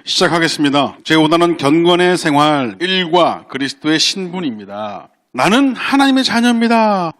시작하겠습니다. 제5단은 경건의 생활 1과 그리스도의 신분입니다. 나는 하나님의 자녀입니다.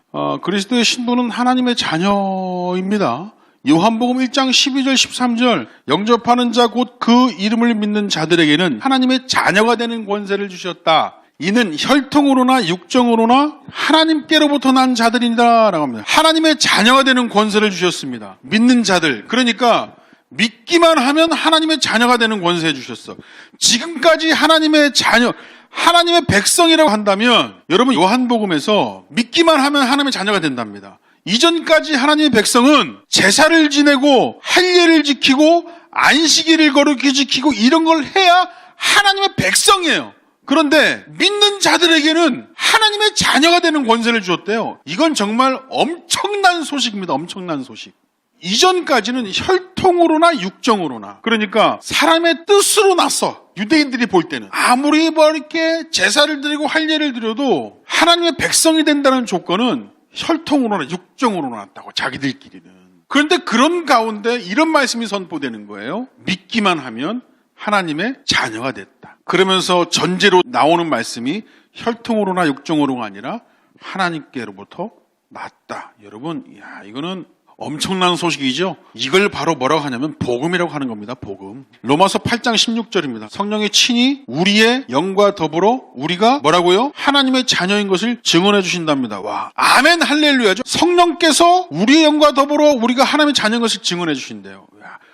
그리스도의 신분은 하나님의 자녀입니다. 요한복음 1장 12절 13절 영접하는 자 곧 그 이름을 믿는 자들에게는 하나님의 자녀가 되는 권세를 주셨다. 이는 혈통으로나 육정으로나 하나님께로부터 난 자들이다 라고 합니다. 하나님의 자녀가 되는 권세를 주셨습니다. 믿는 자들, 그러니까 믿기만 하면 하나님의 자녀가 되는 권세 주셨어. 지금까지 하나님의 자녀, 하나님의 백성이라고 한다면 여러분 요한복음에서 믿기만 하면 하나님의 자녀가 된답니다. 이전까지 하나님의 백성은 제사를 지내고 할례를 지키고 안식일을 거룩히 지키고 이런 걸 해야 하나님의 백성이에요. 그런데 믿는 자들에게는 하나님의 자녀가 되는 권세를 주었대요. 이건 정말 엄청난 소식입니다. 엄청난 소식. 이전까지는 혈통으로나 육정으로나, 그러니까 사람의 뜻으로 났어. 유대인들이 볼 때는 아무리 이렇게 제사를 드리고 할례를 드려도 하나님의 백성이 된다는 조건은 혈통으로나 육정으로 났다고, 자기들끼리는. 그런데 그런 가운데 이런 말씀이 선포되는 거예요. 믿기만 하면 하나님의 자녀가 됐다. 그러면서 전제로 나오는 말씀이 혈통으로나 육정으로가 아니라 하나님께로부터 났다. 여러분, 이거는 엄청난 소식이죠. 이걸 바로 뭐라고 하냐면 복음이라고 하는 겁니다. 복음. 로마서 8장 16절입니다. 성령의 친히 우리의 영과 더불어 우리가 뭐라고요? 하나님의 자녀인 것을 증언해 주신답니다. 와, 아멘 할렐루야죠. 성령께서 우리의 영과 더불어 우리가 하나님의 자녀인 것을 증언해 주신대요.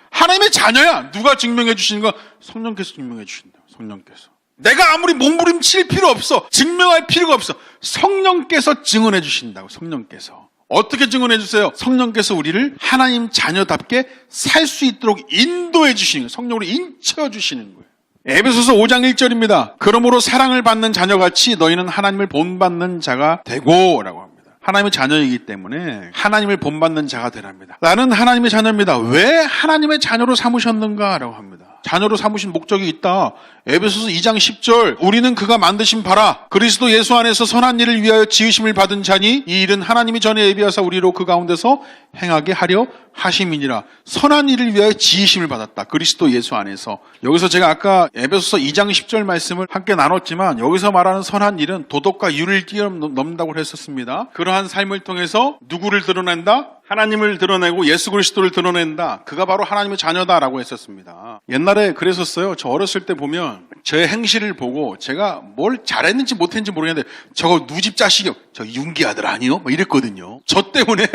하나님의 자녀야. 누가 증명해 주시는 거? 성령께서 증명해 주신다. 성령께서. 내가 아무리 몸부림칠 필요 없어. 증명할 필요가 없어. 성령께서 증언해 주신다고. 성령께서. 어떻게 증언해 주세요? 성령께서 우리를 하나님 자녀답게 살 수 있도록 인도해 주시는 거예요. 성령으로 인쳐 주시는 거예요. 에베소서 5장 1절입니다. 그러므로 사랑을 받는 자녀같이 너희는 하나님을 본받는 자가 되고 라고 합니다. 하나님의 자녀이기 때문에 하나님을 본받는 자가 되랍니다. 나는 하나님의 자녀입니다. 왜 하나님의 자녀로 삼으셨는가 라고 합니다. 자녀로 삼으신 목적이 있다. 에베소서 2장 10절 우리는 그가 만드신 바라 그리스도 예수 안에서 선한 일을 위하여 지으심을 받은 자니 이 일은 하나님이 전에 예비하사 우리로 그 가운데서 행하게 하려 하심이니라. 선한 일을 위하여 지으심을 받았다. 그리스도 예수 안에서. 여기서 제가 아까 에베소서 2장 10절 말씀을 함께 나눴지만 여기서 말하는 선한 일은 도덕과 유를 뛰어넘는다고 했었습니다. 그러한 삶을 통해서 누구를 드러낸다? 하나님을 드러내고 예수 그리스도를 드러낸다. 그가 바로 하나님의 자녀다라고 했었습니다. 옛날에 그랬었어요. 저 어렸을 때 보면 저의 행실을 보고 제가 뭘 잘했는지 못했는지 모르겠는데 저거 누구 집 자식이요? 저 윤기 아들 아니요? 뭐 이랬거든요. 저 때문에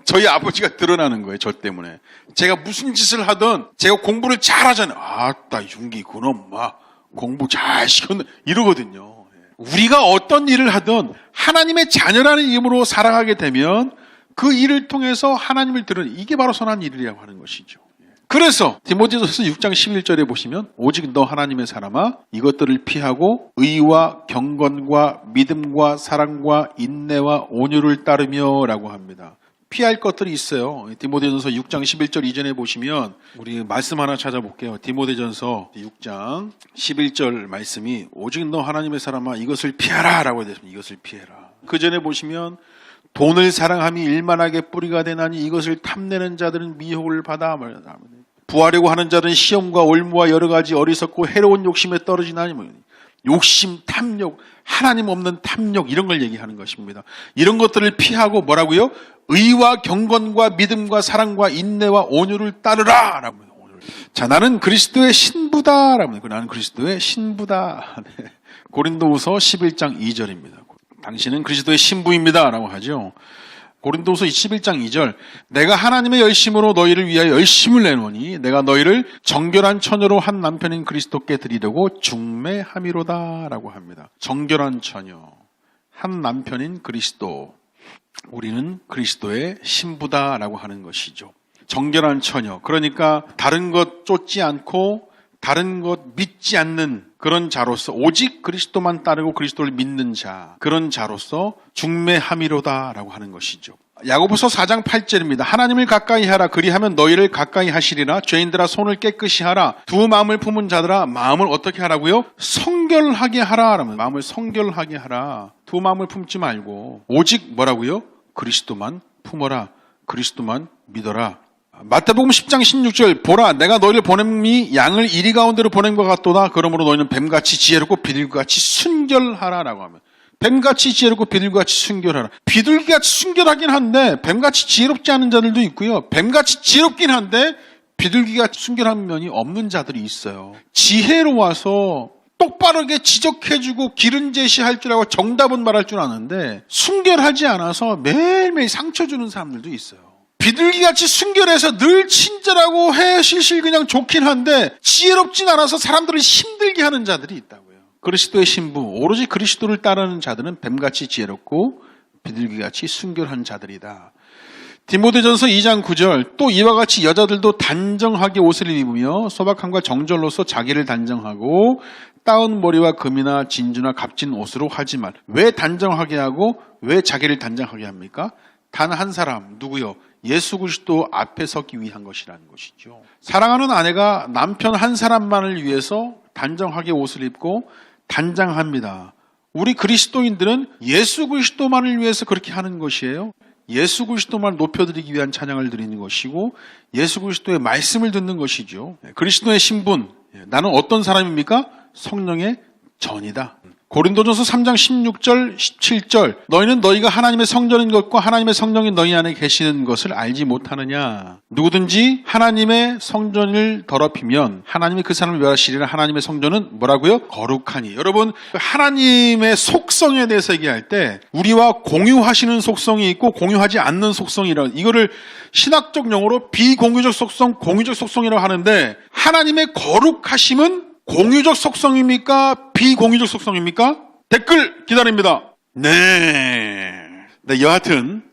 저희 아버지가 드러나는 거예요. 저 때문에. 제가 무슨 짓을 하든 제가 공부를 잘하잖아요. 아따 윤기 그놈 막 공부 잘 시켰네 이러거든요. 우리가 어떤 일을 하든 하나님의 자녀라는 이름으로 살아가게 되면 그 일을 통해서 하나님을 드러내. 이게 바로 선한 일이라고 하는 것이죠. 그래서 디모데전서 6장 11절에 보시면 오직 너 하나님의 사람아 이것들을 피하고 의와 경건과 믿음과 사랑과 인내와 온유를 따르며 라고 합니다. 피할 것들이 있어요. 디모데전서 6장 11절 이전에 보시면 우리 말씀 하나 찾아볼게요. 디모데전서 6장 11절 말씀이 오직 너 하나님의 사람아 이것을 피하라 라고 되어 있습니다. 이것을 피해라. 그 전에 보시면 돈을 사랑함이 일만하게 뿌리가 되나니 이것을 탐내는 자들은 미혹을 받아 부하려고 하는 자들은 시험과 올무와 여러 가지 어리석고 해로운 욕심에 떨어지나니 욕심, 탐욕, 하나님 없는 탐욕 이런 걸 얘기하는 것입니다. 이런 것들을 피하고 뭐라고요? 의와 경건과 믿음과 사랑과 인내와 온유를 따르라 라고 합니다. 자, 나는 그리스도의 신부다 라고 합니다. 나는 그리스도의 신부다. 네. 고린도후서 11장 2절입니다. 당신은 그리스도의 신부입니다 라고 하죠. 고린도후서 11장 2절 내가 하나님의 열심으로 너희를 위하여 열심을 내노니 내가 너희를 정결한 처녀로 한 남편인 그리스도께 드리려고 중매함이로다 라고 합니다. 정결한 처녀, 한 남편인 그리스도, 우리는 그리스도의 신부다 라고 하는 것이죠. 정결한 처녀, 그러니까 다른 것 쫓지 않고 다른 것 믿지 않는 그런 자로서 오직 그리스도만 따르고 그리스도를 믿는 자, 그런 자로서 중매함이로다라고 하는 것이죠. 야고보서 4장 8절입니다. 하나님을 가까이 하라 그리하면 너희를 가까이 하시리라. 죄인들아 손을 깨끗이 하라. 두 마음을 품은 자들아 마음을 어떻게 하라고요? 성결하게 하라. 마음을 성결하게 하라. 두 마음을 품지 말고 오직 뭐라고요? 그리스도만 품어라. 그리스도만 믿어라. 마태복음 10장 16절 보라 내가 너희를 보냄이 양을 이리 가운데로 보낸 것 같도다. 그러므로 너희는 뱀같이 지혜롭고 비둘기같이 순결하라라고 하면 뱀같이 지혜롭고 비둘기같이 순결하라. 비둘기같이 순결하긴 한데 뱀같이 지혜롭지 않은 자들도 있고요. 뱀같이 지혜롭긴 한데 비둘기같이 순결한 면이 없는 자들이 있어요. 지혜로워서 똑바르게 지적해주고 길은 제시할 줄 알고 정답은 말할 줄 아는데 순결하지 않아서 매일매일 상처 주는 사람들도 있어요. 비둘기같이 순결해서 늘 친절하고 실실 그냥 좋긴 한데 지혜롭진 않아서 사람들을 힘들게 하는 자들이 있다고요. 그리스도의 신부, 오로지 그리스도를 따르는 자들은 뱀같이 지혜롭고 비둘기같이 순결한 자들이다. 디모데전서 2장 9절 또 이와 같이 여자들도 단정하게 옷을 입으며 소박함과 정절로서 자기를 단정하고 따은 머리와 금이나 진주나 값진 옷으로 하지 말. 왜 단정하게 하고 왜 자기를 단정하게 합니까? 단 한 사람 누구요? 예수 그리스도 앞에 서기 위한 것이라는 것이죠. 사랑하는 아내가 남편 한 사람만을 위해서 단정하게 옷을 입고 단장합니다. 우리 그리스도인들은 예수 그리스도만을 위해서 그렇게 하는 것이에요. 예수 그리스도만 높여드리기 위한 찬양을 드리는 것이고 예수 그리스도의 말씀을 듣는 것이죠. 그리스도의 신분, 나는 어떤 사람입니까? 성령의 전이다. 고린도전서 3장 16절 17절 너희는 너희가 하나님의 성전인 것과 하나님의 성령이 너희 안에 계시는 것을 알지 못하느냐. 누구든지 하나님의 성전을 더럽히면 하나님이 그 사람을 멸하시리라. 하나님의 성전은 뭐라고요? 거룩하니. 여러분 하나님의 속성에 대해서 얘기할 때 우리와 공유하시는 속성이 있고 공유하지 않는 속성이라 이거를 신학적 용어로 비공유적 속성, 공유적 속성이라고 하는데 하나님의 거룩하심은 공유적 속성입니까? 비공유적 속성입니까? 댓글 기다립니다. 네, 여하튼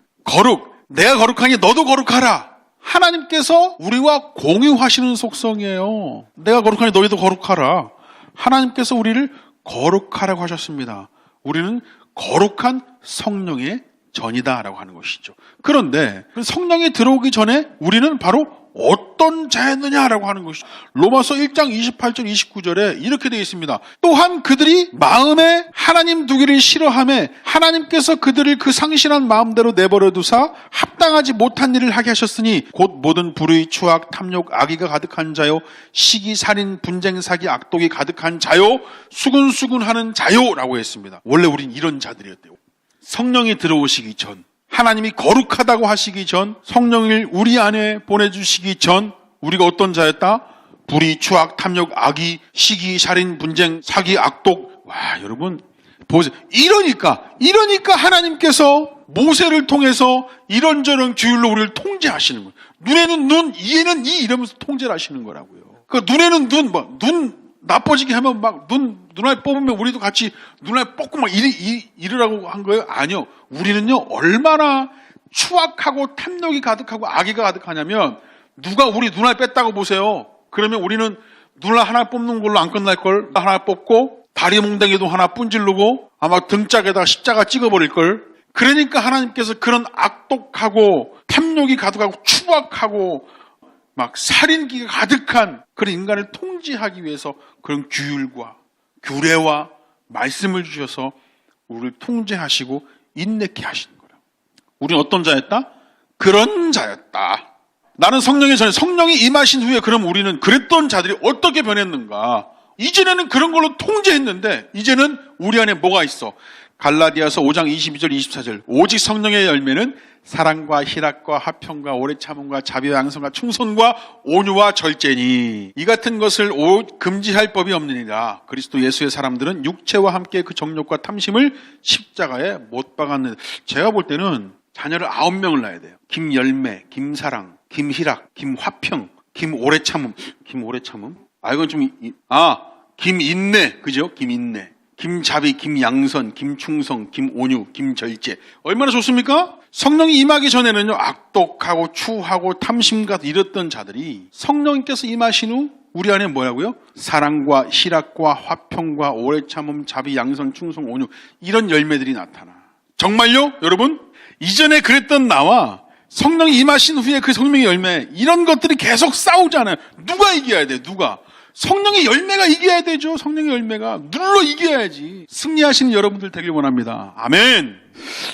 내가 거룩하니 너도 거룩하라. 하나님께서 우리와 공유하시는 속성이에요. 내가 거룩하니 너희도 거룩하라. 하나님께서 우리를 거룩하라고 하셨습니다. 우리는 거룩한 성령의 전이다라고 하는 것이죠. 그런데 성령이 들어오기 전에 우리는 바로 어떤 자였느냐라고 하는 것이죠. 로마서 1장 28절 29절에 이렇게 되어 있습니다. 또한 그들이 마음에 하나님 두기를 싫어하며 하나님께서 그들을 그 상실한 마음대로 내버려 두사 합당하지 못한 일을 하게 하셨으니 곧 모든 불의, 추악, 탐욕, 악의가 가득한 자요 시기, 살인, 분쟁, 사기, 악독이 가득한 자요 수군수군하는 자요라고 했습니다. 원래 우린 이런 자들이었대요. 성령이 들어오시기 전, 하나님이 거룩하다고 하시기 전, 성령을 우리 안에 보내주시기 전 우리가 어떤 자였다? 불의, 추악, 탐욕, 악의, 시기, 살인, 분쟁, 사기, 악독. 와, 여러분 보세요. 이러니까 하나님께서 모세를 통해서 이런저런 규율로 우리를 통제하시는 거예요. 눈에는 눈, 이에는 이 이러면서 통제를 하시는 거라고요. 그 눈에는 눈 나빠지게 하면 막 눈알 뽑으면 우리도 같이 눈알 뽑고 막 이러라고 한 거예요? 아니요. 우리는요, 얼마나 추악하고 탐욕이 가득하고 악의가 가득하냐면, 누가 우리 눈알 뺐다고 보세요. 그러면 우리는 눈알 하나 뽑는 걸로 안 끝날걸. 하나 뽑고, 다리 몽댕이도 하나 분질르고, 아마 등짝에다가 십자가 찍어버릴걸. 그러니까 하나님께서 그런 악독하고, 탐욕이 가득하고, 추악하고, 막 살인기가 가득한 그런 인간을 통제하기 위해서 그런 규율과 규례와 말씀을 주셔서 우리를 통제하시고 인내케 하시는 거라. 우리는 어떤 자였다? 그런 자였다. 나는 성령의 전에 성령이 임하신 후에 그럼 우리는 그랬던 자들이 어떻게 변했는가? 이전에는 그런 걸로 통제했는데 이제는 우리 안에 뭐가 있어? 갈라디아서 5장 22절 24절 오직 성령의 열매는 사랑과 희락과 화평과 오래 참음과 자비와 양선과 충성과 온유와 절제니 이 같은 것을 금지할 법이 없느니라. 그리스도 예수의 사람들은 육체와 함께 그 정욕과 탐심을 십자가에 못 박았는데 제가 볼 때는 자녀를 9명을 낳아야 돼요. 김열매, 김사랑, 김희락, 김화평, 김오래 참음. 이건 좀 김인내, 그죠? 김인내. 김자비, 김양선, 김충성, 김온유, 김절제. 얼마나 좋습니까? 성령이 임하기 전에는요, 악독하고 추하고 탐심과 이랬던 자들이 성령님께서 임하신 후 우리 안에 뭐라고요? 사랑과 희락과 화평과 오래 참음, 자비, 양선, 충성, 온유 이런 열매들이 나타나. 정말요? 여러분? 이전에 그랬던 나와 성령이 임하신 후에 그 성령의 열매 이런 것들이 계속 싸우잖아요. 누가 이겨야 돼? 누가? 성령의 열매가 이겨야 되죠. 성령의 열매가 눌러 이겨야지. 승리하시는 여러분들 되길 원합니다. 아멘.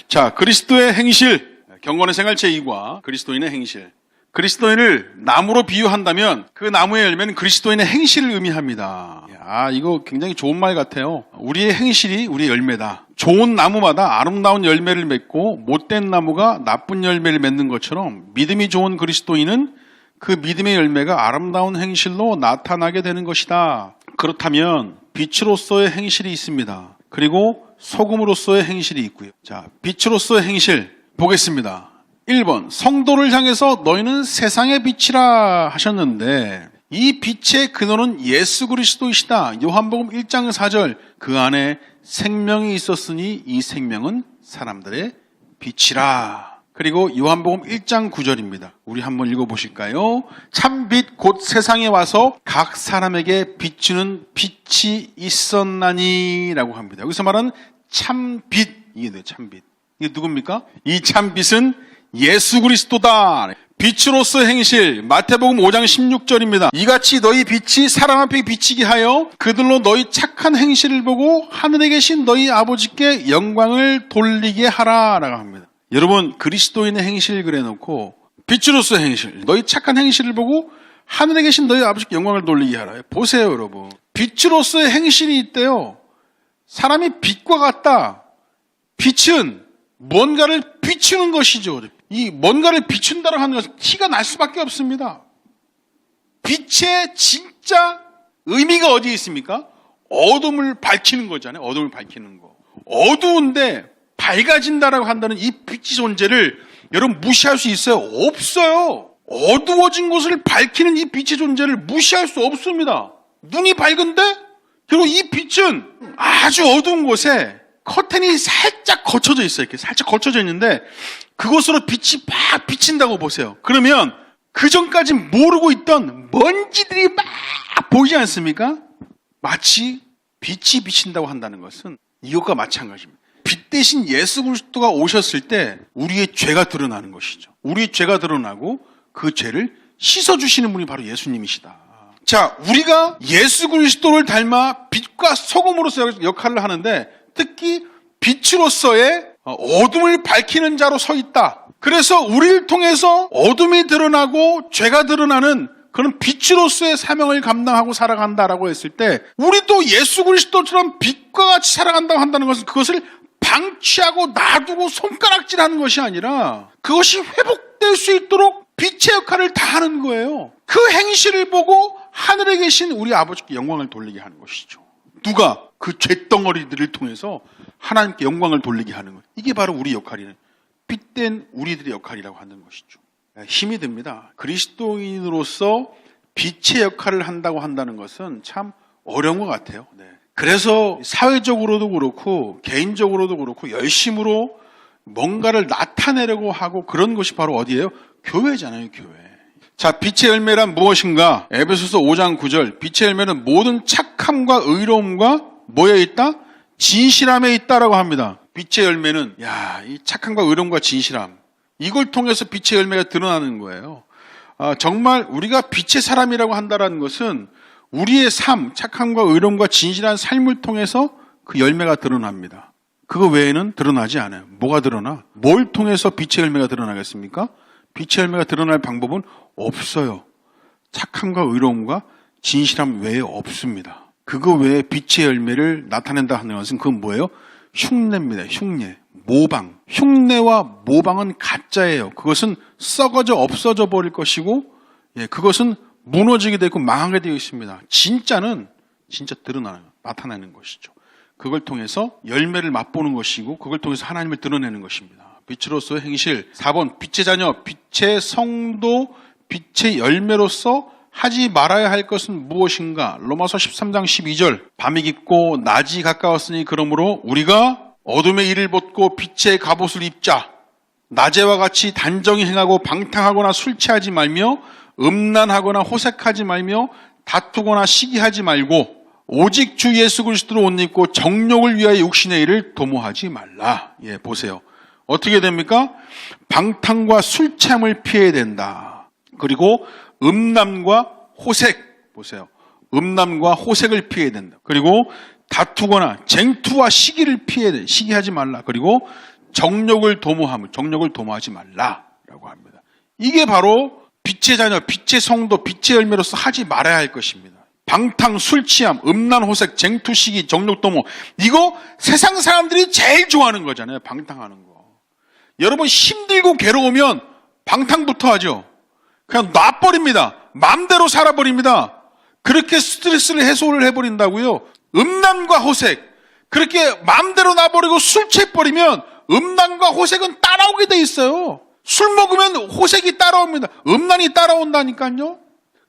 자, 그리스도의 행실, 경건의 생활 제2과 그리스도인의 행실. 그리스도인을 나무로 비유한다면 그 나무의 열매는 그리스도인의 행실을 의미합니다. 이거 굉장히 좋은 말 같아요. 우리의 행실이 우리의 열매다. 좋은 나무마다 아름다운 열매를 맺고 못된 나무가 나쁜 열매를 맺는 것처럼 믿음이 좋은 그리스도인은 그 믿음의 열매가 아름다운 행실로 나타나게 되는 것이다. 그렇다면 빛으로서의 행실이 있습니다. 그리고 소금으로서의 행실이 있고요. 자, 빛으로서의 행실 보겠습니다. 1번, 성도를 향해서 너희는 세상의 빛이라 하셨는데 이 빛의 근원은 예수 그리스도이시다. 요한복음 1장 4절, 그 안에 생명이 있었으니 이 생명은 사람들의 빛이라. 그리고 요한복음 1장 9절입니다. 우리 한번 읽어보실까요? 참빛 곧 세상에 와서 각 사람에게 비추는 빛이 있었나니 라고 합니다. 여기서 말하는 참빛, 이게 뭐예요? 참빛. 이게 누굽니까? 이 참빛은 예수 그리스도다. 빛으로서 행실, 마태복음 5장 16절입니다. 이같이 너희 빛이 사람 앞에 비치게 하여 그들로 너희 착한 행실을 보고 하늘에 계신 너희 아버지께 영광을 돌리게 하라 라고 합니다. 여러분, 그리스도인의 행실 그래놓고 빛으로서 행실, 너희 착한 행실을 보고 하늘에 계신 너희 아버지께 영광을 돌리게 하라. 보세요, 여러분. 빛으로서의 행실이 있대요. 사람이 빛과 같다. 빛은 뭔가를 비추는 것이죠. 이 뭔가를 비춘다고 하는 것은 티가 날 수밖에 없습니다. 빛의 진짜 의미가 어디에 있습니까? 어둠을 밝히는 거잖아요. 어둠을 밝히는 거. 어두운데 밝아진다라고 한다는 이 빛의 존재를 여러분 무시할 수 있어요? 없어요. 어두워진 곳을 밝히는 이 빛의 존재를 무시할 수 없습니다. 눈이 밝은데 그리고 이 빛은 아주 어두운 곳에 커튼이 살짝 거쳐져 있어요. 이렇게 살짝 거쳐져 있는데 그곳으로 빛이 막 비친다고 보세요. 그러면 그 전까지 모르고 있던 먼지들이 막 보이지 않습니까? 마치 빛이 비친다고 한다는 것은 이것과 마찬가지입니다. 빛 대신 예수 그리스도가 오셨을 때 우리의 죄가 드러나는 것이죠. 우리의 죄가 드러나고 그 죄를 씻어주시는 분이 바로 예수님이시다. 자, 우리가 예수 그리스도를 닮아 빛과 소금으로서 역할을 하는데 특히 빛으로서의 어둠을 밝히는 자로 서 있다. 그래서 우리를 통해서 어둠이 드러나고 죄가 드러나는 그런 빛으로서의 사명을 감당하고 살아간다라고 했을 때 우리도 예수 그리스도처럼 빛과 같이 살아간다고 한다는 것은 그것을 방치하고 놔두고 손가락질하는 것이 아니라 그것이 회복될 수 있도록 빛의 역할을 다하는 거예요. 그 행실을 보고 하늘에 계신 우리 아버지께 영광을 돌리게 하는 것이죠. 누가? 그 죄덩어리들을 통해서 하나님께 영광을 돌리게 하는 것. 이게 바로 우리 역할이에요. 빛된 우리들의 역할이라고 하는 것이죠. 힘이 듭니다. 그리스도인으로서 빛의 역할을 한다고 한다는 것은 참 어려운 것 같아요. 네. 그래서 사회적으로도 그렇고 개인적으로도 그렇고 열심으로 뭔가를 나타내려고 하고 그런 것이 바로 어디예요? 교회잖아요, 교회. 자, 빛의 열매란 무엇인가? 에베소서 5장 9절. 빛의 열매는 모든 착함과 의로움과 뭐에 있다? 진실함에 있다라고 합니다. 빛의 열매는 이 착함과 의로움과 진실함. 이걸 통해서 빛의 열매가 드러나는 거예요. 정말 우리가 빛의 사람이라고 한다는 것은 우리의 삶, 착함과 의로움과 진실한 삶을 통해서 그 열매가 드러납니다. 그거 외에는 드러나지 않아요. 뭐가 드러나? 뭘 통해서 빛의 열매가 드러나겠습니까? 빛의 열매가 드러날 방법은 없어요. 착함과 의로움과 진실함 외에 없습니다. 그거 외에 빛의 열매를 나타낸다 하는 것은 그건 뭐예요? 흉내입니다. 흉내, 모방. 흉내와 모방은 가짜예요. 그것은 썩어져 없어져 버릴 것이고 그것은 무너지게 되고 망하게 되어 있습니다. 진짜는 진짜 드러나는, 나타나는 것이죠. 그걸 통해서 열매를 맛보는 것이고 그걸 통해서 하나님을 드러내는 것입니다. 빛으로서의 행실. 4번 빛의 자녀, 빛의 성도, 빛의 열매로서 하지 말아야 할 것은 무엇인가? 로마서 13장 12절. 밤이 깊고 낮이 가까웠으니 그러므로 우리가 어둠의 일을 벗고 빛의 갑옷을 입자. 낮에와 같이 단정히 행하고 방탕하거나 술 취하지 말며 음란하거나 호색하지 말며 다투거나 시기하지 말고 오직 주 예수 그리스도로 옷 입고 정욕을 위하여 육신의 일을 도모하지 말라. 보세요. 어떻게 됩니까? 방탕과 술 취함을 피해야 된다. 그리고 음란과 호색, 보세요. 음란과 호색을 피해야 된다. 그리고 다투거나 쟁투와 시기를 피해야 돼. 시기하지 말라. 그리고 정욕을 도모하지 말라라고 합니다. 이게 바로 빛의 자녀, 빛의 성도, 빛의 열매로서 하지 말아야 할 것입니다. 방탕, 술 취함, 음란, 호색, 쟁투, 시기, 정욕, 도모. 이거 세상 사람들이 제일 좋아하는 거잖아요. 방탕하는 거. 여러분 힘들고 괴로우면 방탕부터 하죠. 그냥 놔버립니다. 마음대로 살아버립니다. 그렇게 스트레스를 해소를 해버린다고요. 음란과 호색, 그렇게 마음대로 놔버리고 술 취해버리면 음란과 호색은 따라오게 돼 있어요. 술 먹으면 호색이 따라옵니다. 음란이 따라온다니까요.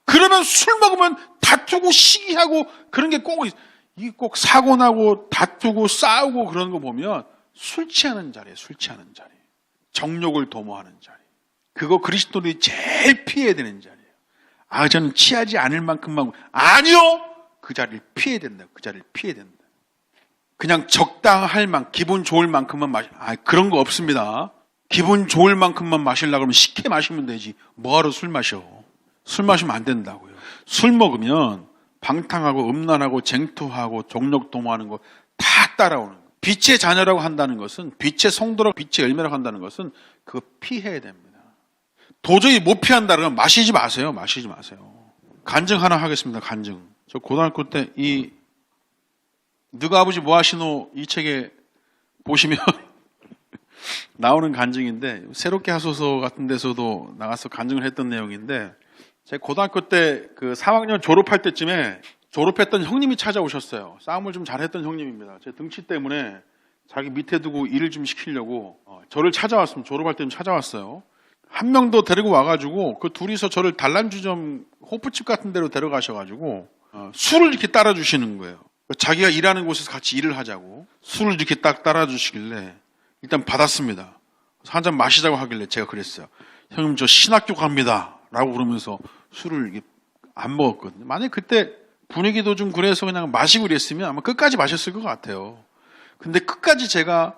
그러면 술 먹으면 다투고 시기하고 그런 게 꼭 사고 나고 다투고 싸우고 그러는 거 보면 술 취하는 자리예요. 술 취하는 자리. 정욕을 도모하는 자리. 그거 그리스도인이 제일 피해야 되는 자리예요. 아, 저는 취하지 않을 만큼만. 아니요! 그 자리를 피해야 된다. 그 자리를 피해야 된다. 그냥 적당할 기분 좋을 만큼만 그런 거 없습니다. 기분 좋을 만큼만 마시려고 그러면 쉽게 마시면 되지. 뭐하러 술 마셔. 술 마시면 안 된다고요. 술 먹으면 방탕하고 음란하고 쟁투하고 정욕 도모하는 거 다 따라오는 거예요. 빛의 자녀라고 한다는 것은, 빛의 성도라고, 빛의 열매라고 한다는 것은 그거 피해야 됩니다. 도저히 못 피한다면 마시지 마세요. 마시지 마세요. 간증 하나 하겠습니다. 간증. 저 고등학교 때 너가 아버지 뭐 하시노 이 책에 보시면 나오는 간증인데, 새롭게 하소서 같은 데서도 나가서 간증을 했던 내용인데, 제가 고등학교 때 그 3학년 졸업할 때쯤에 졸업했던 형님이 찾아오셨어요. 싸움을 좀 잘했던 형님입니다. 제 등치 때문에 자기 밑에 두고 일을 좀 시키려고 저를 찾아왔습니다. 졸업할 때 좀 찾아왔어요. 한 명 더 데리고 와가지고 그 둘이서 저를 단란주점 호프집 같은 데로 데려가셔가지고 술을 이렇게 따라주시는 거예요. 자기가 일하는 곳에서 같이 일을 하자고 술을 이렇게 딱 따라주시길래 일단 받았습니다. 한 잔 마시자고 하길래 제가 그랬어요. 형님 저 신학교 갑니다 라고 그러면서 술을 이렇게 안 먹었거든요. 만약에 그때 분위기도 좀 그래서 그냥 마시고 그랬으면 아마 끝까지 마셨을 것 같아요. 근데 끝까지 제가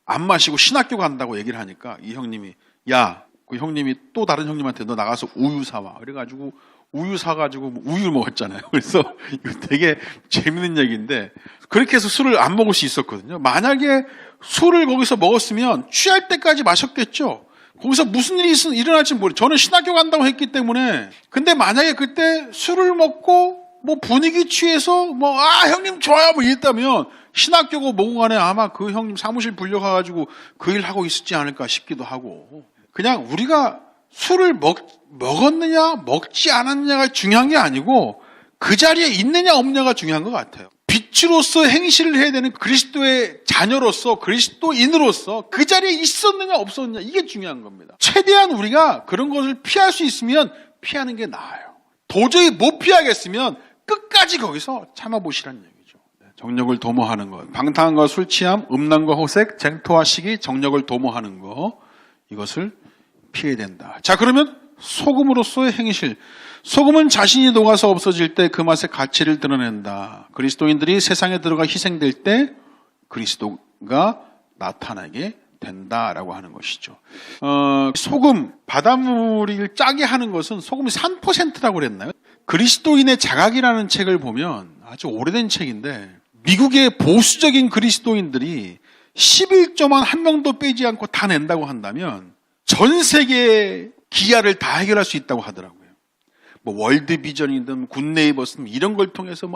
안 마시고 신학교 간다고 얘기를 하니까 이 형님이, 야, 그 형님이 또 다른 형님한테 너 나가서 우유 사와. 그래가지고 우유 사가지고 우유를 먹었잖아요. 그래서 이거 되게 재밌는 얘기인데, 그렇게 해서 술을 안 먹을 수 있었거든요. 만약에 술을 거기서 먹었으면 취할 때까지 마셨겠죠. 거기서 무슨 일이 일어날지 모르겠어요. 저는 신학교 간다고 했기 때문에. 근데 만약에 그때 술을 먹고 뭐 분위기 취해서 형님 좋아요 뭐 이랬다면 신학교고 뭐고 간에 아마 그 형님 사무실 불려가가지고 그 일 하고 있었지 않을까 싶기도 하고. 그냥 우리가 술을 먹었느냐 먹지 않았느냐가 중요한 게 아니고 그 자리에 있느냐 없느냐가 중요한 것 같아요. 빛으로서 행실을 해야 되는 그리스도의 자녀로서, 그리스도인으로서 그 자리에 있었느냐 없었느냐, 이게 중요한 겁니다. 최대한 우리가 그런 것을 피할 수 있으면 피하는 게 나아요. 도저히 못 피하겠으면 끝까지 거기서 참아보시라는 얘기죠. 정욕을 도모하는 것, 방탕함과 술 취함, 음란과 호색, 쟁토와 시기, 정욕을 도모하는 것, 이것을 피해야 된다. 자, 그러면 소금으로서의 행실. 소금은 자신이 녹아서 없어질 때 그 맛의 가치를 드러낸다. 그리스도인들이 세상에 들어가 희생될 때 그리스도가 나타나게 된다라고 하는 것이죠. 소금, 바닷물을 짜게 하는 것은 소금이 3%라고 그랬나요? 그리스도인의 자각이라는 책을 보면 아주 오래된 책인데, 미국의 보수적인 그리스도인들이 11조만 한 명도 빼지 않고 다 낸다고 한다면 전 세계의 기아를 다 해결할 수 있다고 하더라고요. 뭐 월드비전이든 굿네이버스든 이런 걸 통해서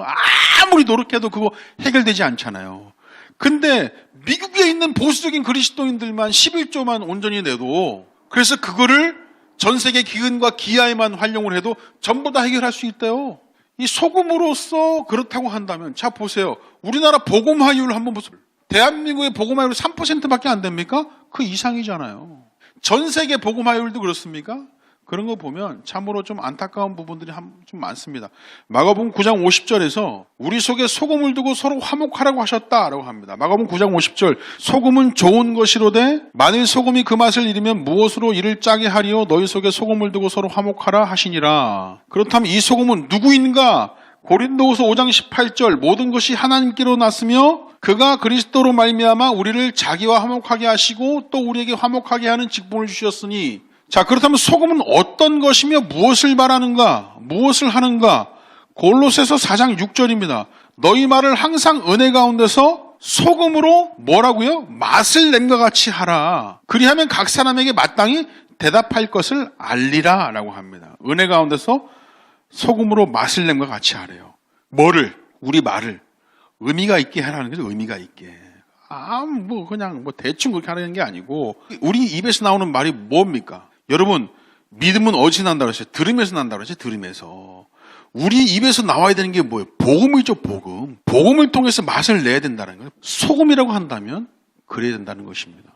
아무리 노력해도 그거 해결되지 않잖아요. 근데 미국에 있는 보수적인 그리스도인들만 11조만 온전히 내도, 그래서 그거를 전 세계 기근과 기아에만 활용을 해도 전부 다 해결할 수 있대요. 이 소금으로서 그렇다고 한다면, 자 보세요. 우리나라 복음화율 한번 보세요. 대한민국의 복음화율 3%밖에 안 됩니까? 그 이상이잖아요. 전 세계 복음화율도 그렇습니까? 그런 거 보면 참으로 좀 안타까운 부분들이 좀 많습니다. 마가복음 9장 50절에서 우리 속에 소금을 두고 서로 화목하라고 하셨다라고 합니다. 마가복음 9장 50절, 소금은 좋은 것이로되 만일 소금이 그 맛을 잃으면 무엇으로 이를 짜게 하리요? 너희 속에 소금을 두고 서로 화목하라 하시니라. 그렇다면 이 소금은 누구인가? 고린도후서 5장 18절, 모든 것이 하나님께로 났으며 그가 그리스도로 말미암아 우리를 자기와 화목하게 하시고 또 우리에게 화목하게 하는 직분을 주셨으니. 자, 그렇다면 소금은 어떤 것이며 무엇을 말하는가? 무엇을 하는가? 골로새서 4장 6절입니다. 너희 말을 항상 은혜 가운데서 소금으로 뭐라고요? 맛을 낸과 같이 하라. 그리하면 각 사람에게 마땅히 대답할 것을 알리라 라고 합니다. 은혜 가운데서 소금으로 맛을 냄과 같이 하래요. 뭐를? 우리 말을 의미가 있게 하라는 거죠. 의미가 있게. 그냥 대충 그렇게 하는 게 아니고, 우리 입에서 나오는 말이 뭡니까? 여러분, 믿음은 어디서 난다고 그랬어요? 들음에서 난다고 그랬어요? 들음에서. 우리 입에서 나와야 되는 게 뭐예요? 복음이죠, 복음. 복음을 통해서 맛을 내야 된다는 거예요. 소금이라고 한다면 그래야 된다는 것입니다.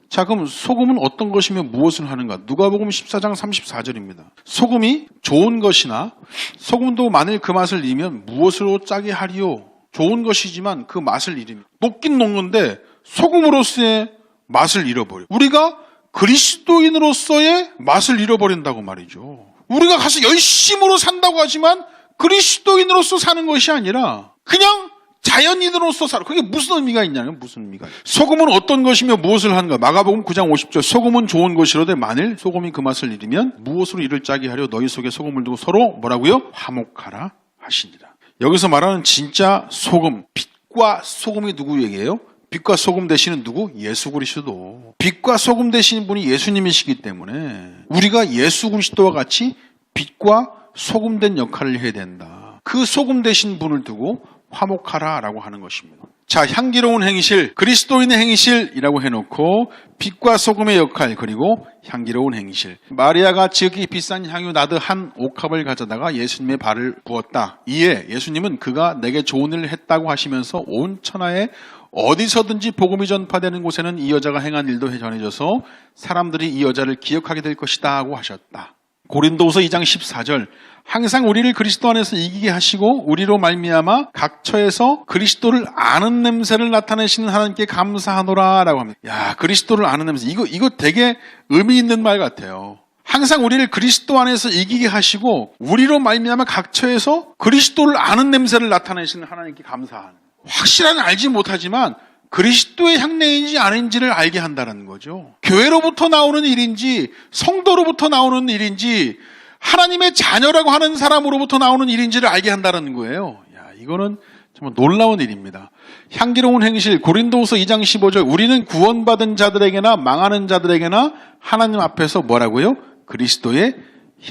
자, 그럼 소금은 어떤 것이며 무엇을 하는가? 누가복음 14장 34절입니다. 소금이 좋은 것이나 소금도 만일 그 맛을 잃으면 무엇으로 짜게 하리요? 좋은 것이지만 그 맛을 잃으면 녹긴 녹는데 소금으로서의 맛을 잃어버려. 우리가 그리스도인으로서의 맛을 잃어버린다고 말이죠. 우리가 가서 열심으로 산다고 하지만 그리스도인으로서 사는 것이 아니라 그냥 자연인으로서 살아. 그게 무슨 의미가 있냐면 무슨 의미가 있어요. 소금은 어떤 것이며 무엇을 하는가? 마가복음 9장 50절. 소금은 좋은 것이로되 만일 소금이 그 맛을 잃으면 무엇으로 이를 짜게 하려 너희 속에 소금을 두고 서로 뭐라고요? 화목하라 하시니라. 여기서 말하는 진짜 소금, 빛과 소금이 누구에게요? 빛과 소금 되시는 누구? 예수 그리스도. 빛과 소금 되시는 분이 예수님이시기 때문에 우리가 예수 그리스도와 같이 빛과 소금 된 역할을 해야 된다. 그 소금 되신 분을 두고 화목하라라고 하는 것입니다. 자, 향기로운 행실, 그리스도인의 행실이라고 해놓고 빛과 소금의 역할, 그리고 향기로운 행실. 마리아가 지극히 비싼 향유 나드 한 옥합을 가져다가 예수님의 발을 부었다. 이에 예수님은 그가 내게 좋은 일을 했다고 하시면서 온 천하에 어디서든지 복음이 전파되는 곳에는 이 여자가 행한 일도 전해져서 사람들이 이 여자를 기억하게 될 것이다 하고 하셨다. 고린도후서 2장 14절. 항상 우리를 그리스도 안에서 이기게 하시고 우리로 말미암아 각 처에서 그리스도를 아는 냄새를 나타내시는 하나님께 감사하노라 라고 합니다. 야, 그리스도를 아는 냄새. 이거 되게 의미 있는 말 같아요. 항상 우리를 그리스도 안에서 이기게 하시고 우리로 말미암아 각 처에서 그리스도를 아는 냄새를 나타내시는 하나님께 감사하는. 확실하게 알지 못하지만 그리스도의 향내인지 아닌지를 알게 한다는 거죠. 교회로부터 나오는 일인지 성도로부터 나오는 일인지 하나님의 자녀라고 하는 사람으로부터 나오는 일인지를 알게 한다는 거예요. 야, 이거는 정말 놀라운 일입니다. 향기로운 행실, 고린도후서 2장 15절. 우리는 구원받은 자들에게나 망하는 자들에게나 하나님 앞에서 뭐라고요? 그리스도의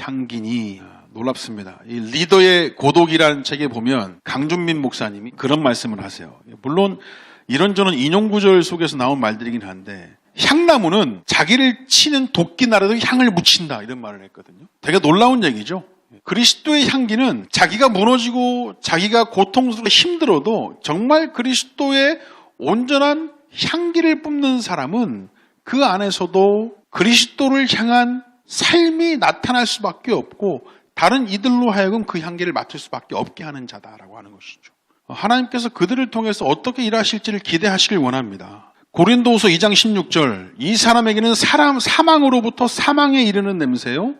향기니. 놀랍습니다. 이 리더의 고독이라는 책에 보면 강준민 목사님이 그런 말씀을 하세요. 물론 이런저런 인용구절 속에서 나온 말들이긴 한데, 향나무는 자기를 치는 도끼나라도 향을 묻힌다 이런 말을 했거든요. 되게 놀라운 얘기죠. 그리스도의 향기는 자기가 무너지고 자기가 고통스럽고 힘들어도 정말 그리스도의 온전한 향기를 뿜는 사람은 그 안에서도 그리스도를 향한 삶이 나타날 수밖에 없고 다른 이들로 하여금 그 향기를 맡을 수밖에 없게 하는 자다라고 하는 것이죠. 하나님께서 그들을 통해서 어떻게 일하실지를 기대하시길 원합니다. 고린도후서 2장 16절. 이 사람에게는 사망으로부터 사망에 이르는 냄새요,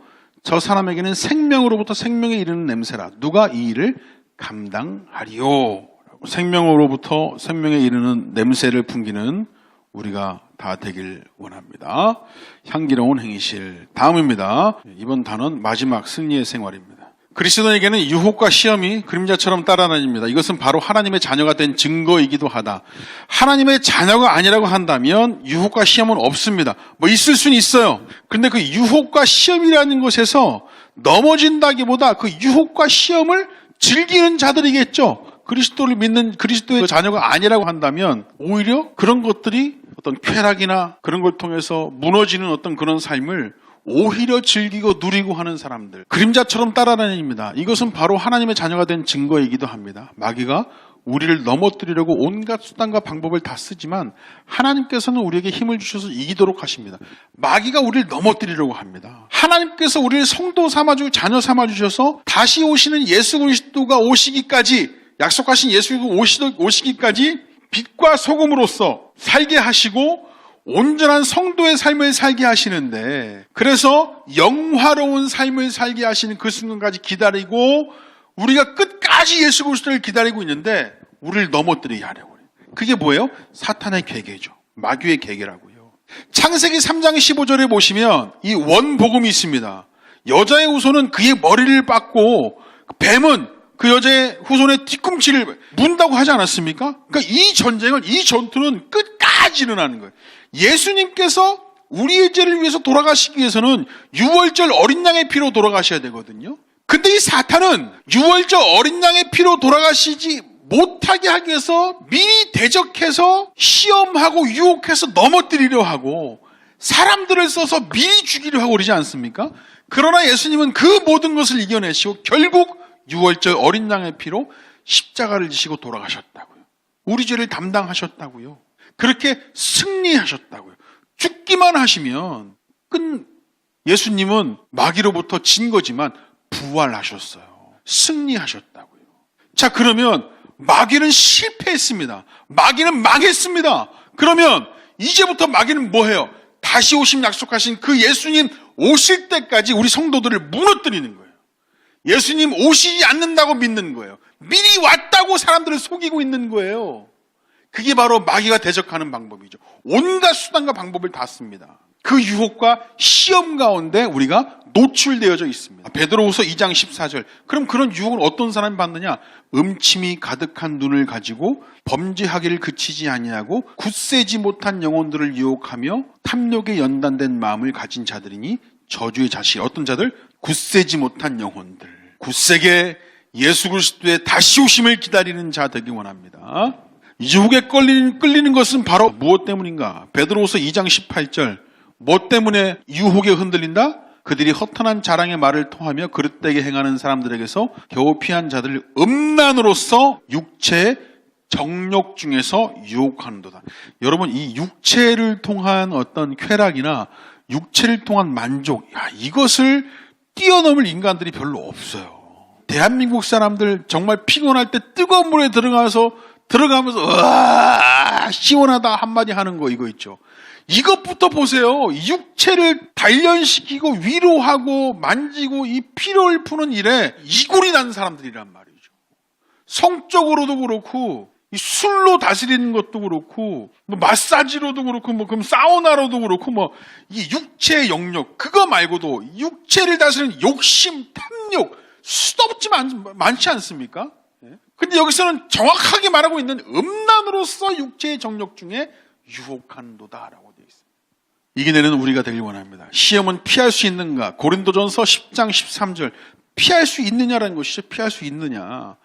저 사람에게는 생명으로부터 생명에 이르는 냄새라. 누가 이 일을 감당하리요? 생명으로부터 생명에 이르는 냄새를 풍기는 우리가 다 되길 원합니다. 향기로운 행실. 다음입니다. 이번 단원 마지막 승리의 생활입니다. 그리스도에게는 유혹과 시험이 그림자처럼 따라다닙니다. 이것은 바로 하나님의 자녀가 된 증거이기도 하다. 하나님의 자녀가 아니라고 한다면 유혹과 시험은 없습니다. 있을 수는 있어요. 그런데 그 유혹과 시험이라는 것에서 넘어진다기보다 그 유혹과 시험을 즐기는 자들이겠죠. 그리스도를 믿는 그리스도의 자녀가 아니라고 한다면 오히려 그런 것들이 어떤 쾌락이나 그런 걸 통해서 무너지는 어떤 그런 삶을 오히려 즐기고 누리고 하는 사람들, 그림자처럼 따라다닙니다. 이것은 바로 하나님의 자녀가 된 증거이기도 합니다. 마귀가 우리를 넘어뜨리려고 온갖 수단과 방법을 다 쓰지만 하나님께서는 우리에게 힘을 주셔서 이기도록 하십니다. 마귀가 우리를 넘어뜨리려고 합니다. 하나님께서 우리를 성도 삼아주고 자녀 삼아주셔서 다시 오시는 예수 그리스도가 오시기까지, 약속하신 예수 그리스도가 오시기까지 빛과 소금으로서 살게 하시고 온전한 성도의 삶을 살게 하시는데, 그래서 영화로운 삶을 살게 하시는 그 순간까지 기다리고 우리가 끝까지 예수 그리스도를 기다리고 있는데 우리를 넘어뜨리게 하려고 해요. 그게 뭐예요? 사탄의 계계죠. 마귀의 계계라고요. 창세기 3장 15절에 보시면 이 원복음이 있습니다. 여자의 후손은 그의 머리를 빻고 뱀은 그 여자의 후손의 뒤꿈치를 문다고 하지 않았습니까? 그러니까 이 전쟁은, 이 전투는 끝까지 일어나는 거예요. 예수님께서 우리의 죄를 위해서 돌아가시기 위해서는 유월절 어린 양의 피로 돌아가셔야 되거든요. 근데 이 사탄은 유월절 어린 양의 피로 돌아가시지 못하게 하기 위해서 미리 대적해서 시험하고 유혹해서 넘어뜨리려 하고 사람들을 써서 미리 죽이려 하고 그러지 않습니까? 그러나 예수님은 그 모든 것을 이겨내시고 결국 유월절 어린 양의 피로 십자가를 지시고 돌아가셨다고요. 우리 죄를 담당하셨다고요. 그렇게 승리하셨다고요. 죽기만 하시면 예수님은 마귀로부터 진 거지만 부활하셨어요. 승리하셨다고요. 자, 그러면 마귀는 실패했습니다. 마귀는 망했습니다. 그러면 이제부터 마귀는 뭐해요? 다시 오심 약속하신 그 예수님 오실 때까지 우리 성도들을 무너뜨리는 거예요. 예수님 오시지 않는다고 믿는 거예요. 미리 왔다고 사람들을 속이고 있는 거예요. 그게 바로 마귀가 대적하는 방법이죠. 온갖 수단과 방법을 다 씁니다. 그 유혹과 시험 가운데 우리가 노출되어져 있습니다. 베드로후서 2장 14절. 그럼 그런 유혹은 어떤 사람이 받느냐? 음침이 가득한 눈을 가지고 범죄하기를 그치지 아니하고 굳세지 못한 영혼들을 유혹하며 탐욕에 연단된 마음을 가진 자들이니 저주의 자식. 어떤 자들? 굳세지 못한 영혼들. 굳세게 예수 그리스도의 다시 오심을 기다리는 자 되기 원합니다. 유혹에 끌리는 것은 바로 무엇 때문인가? 베드로후서 2장 18절. 뭐 때문에 유혹에 흔들린다? 그들이 허탄한 자랑의 말을 통하며 그릇되게 행하는 사람들에게서 겨우 피한 자들을 음란으로서 육체의 정욕 중에서 유혹하는도다. 여러분, 이 육체를 통한 어떤 쾌락이나 육체를 통한 만족, 이것을 뛰어넘을 인간들이 별로 없어요. 대한민국 사람들 정말 피곤할 때 뜨거운 물에 들어가면서 으아 시원하다 한마디 하는 거 이거 있죠. 이것부터 보세요. 육체를 단련시키고 위로하고 만지고 이 피로를 푸는 일에 이골이 난 사람들이란 말이죠. 성적으로도 그렇고 이 술로 다스리는 것도 그렇고 뭐 마사지로도 그렇고 뭐 그럼 사우나로도 그렇고 뭐 이 육체의 영역 그거 말고도 육체를 다스리는 욕심, 탐욕 수도 없지만 많지 않습니까? 근데 여기서는 정확하게 말하고 있는 음란으로서 육체의 정욕 중에 유혹한도다라고 되어 있습니다. 이겨내는 우리가 되길 원합니다. 시험은 피할 수 있는가? 고린도전서 10장 13절 피할 수 있느냐라는 것이죠. 피할 수 있느냐.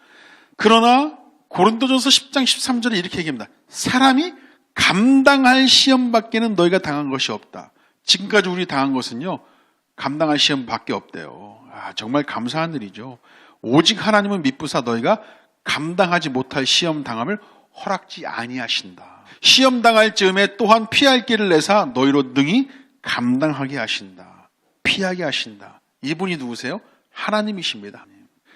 그러나 고린도전서 10장 13절에 이렇게 얘기합니다. 사람이 감당할 시험밖에는 너희가 당한 것이 없다. 지금까지 우리 당한 것은요. 감당할 시험밖에 없대요. 정말 감사한 일이죠. 오직 하나님은 미쁘사 너희가 감당하지 못할 시험 당함을 허락지 아니하신다. 시험 당할 즈음에 또한 피할 길을 내사 너희로 능히 감당하게 하신다. 피하게 하신다. 이분이 누구세요? 하나님이십니다.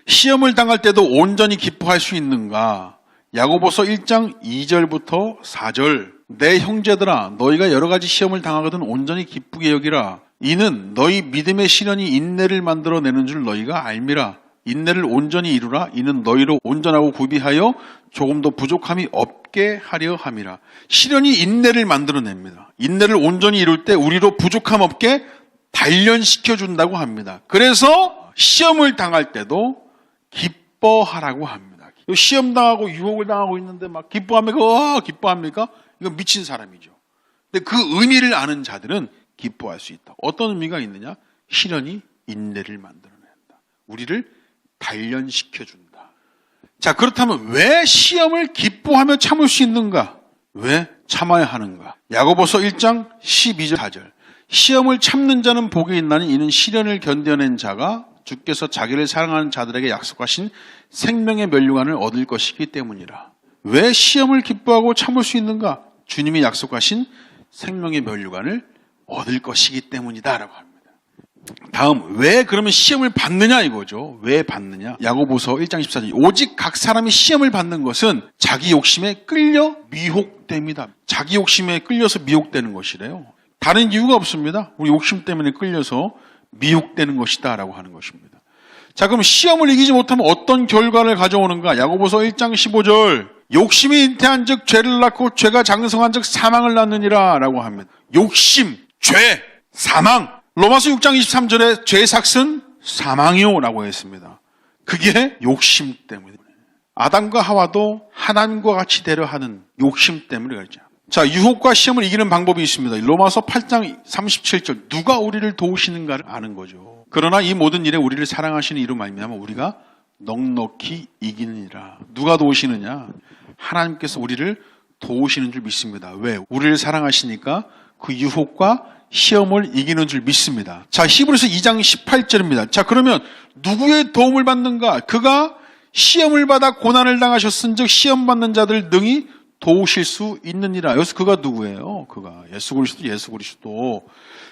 시험을 당할 때도 온전히 기뻐할 수 있는가? 야고보서 1장 2절부터 4절. 내 형제들아 너희가 여러 가지 시험을 당하거든 온전히 기쁘게 여기라. 이는 너희 믿음의 시련이 인내를 만들어내는 줄 너희가 알미라. 인내를 온전히 이루라. 이는 너희로 온전하고 구비하여 조금도 부족함이 없게 하려 함이라. 시련이 인내를 만들어냅니다. 인내를 온전히 이룰 때 우리로 부족함 없게 단련시켜준다고 합니다. 그래서 시험을 당할 때도 기뻐하라고 합니다. 시험 당하고 유혹을 당하고 있는데 막 기뻐합니까? 기뻐합니까? 이건 미친 사람이죠. 근데 그 의미를 아는 자들은 기뻐할 수 있다. 어떤 의미가 있느냐? 시련이 인내를 만들어낸다. 우리를 단련시켜준다. 자, 그렇다면 왜 시험을 기뻐하며 참을 수 있는가? 왜 참아야 하는가? 야고보서 1장 12절 4절. 시험을 참는 자는 복이 있나니 이는 시련을 견뎌낸 자가 주께서 자기를 사랑하는 자들에게 약속하신 생명의 면류관을 얻을 것이기 때문이라. 왜 시험을 기뻐하고 참을 수 있는가? 주님이 약속하신 생명의 면류관을 얻을 것이기 때문이다 라고 합니다. 다음, 왜 그러면 시험을 받느냐 이거죠. 왜 받느냐? 야고보서 1장 14절. 오직 각 사람이 시험을 받는 것은 자기 욕심에 끌려 미혹됩니다. 자기 욕심에 끌려서 미혹되는 것이래요. 다른 이유가 없습니다. 우리 욕심 때문에 끌려서 미혹되는 것이다 라고 하는 것입니다. 자, 그럼 시험을 이기지 못하면 어떤 결과를 가져오는가? 야고보서 1장 15절. 욕심이 잉태한 즉 죄를 낳고 죄가 장성한 즉 사망을 낳느니라 라고 합니다. 욕심, 죄, 사망. 로마서 6장 23절에 죄의 삭은 사망이요 라고 했습니다. 그게 욕심 때문에. 아담과 하와도 하나님과 같이 되려 하는 욕심 때문에 그랬죠. 자, 유혹과 시험을 이기는 방법이 있습니다. 로마서 8장 37절. 누가 우리를 도우시는가를 아는 거죠. 그러나 이 모든 일에 우리를 사랑하시는 이로 말미암아 우리가 넉넉히 이기느니라. 누가 도우시느냐? 하나님께서 우리를 도우시는 줄 믿습니다. 왜? 우리를 사랑하시니까 그 유혹과 시험을 이기는 줄 믿습니다. 자, 히브리서 2장 18절입니다. 자, 그러면 누구의 도움을 받는가? 그가 시험을 받아 고난을 당하셨은즉 시험 받는 자들 능히 도우실 수 있느니라. 여기서 그가 누구예요? 그가 예수 그리스도.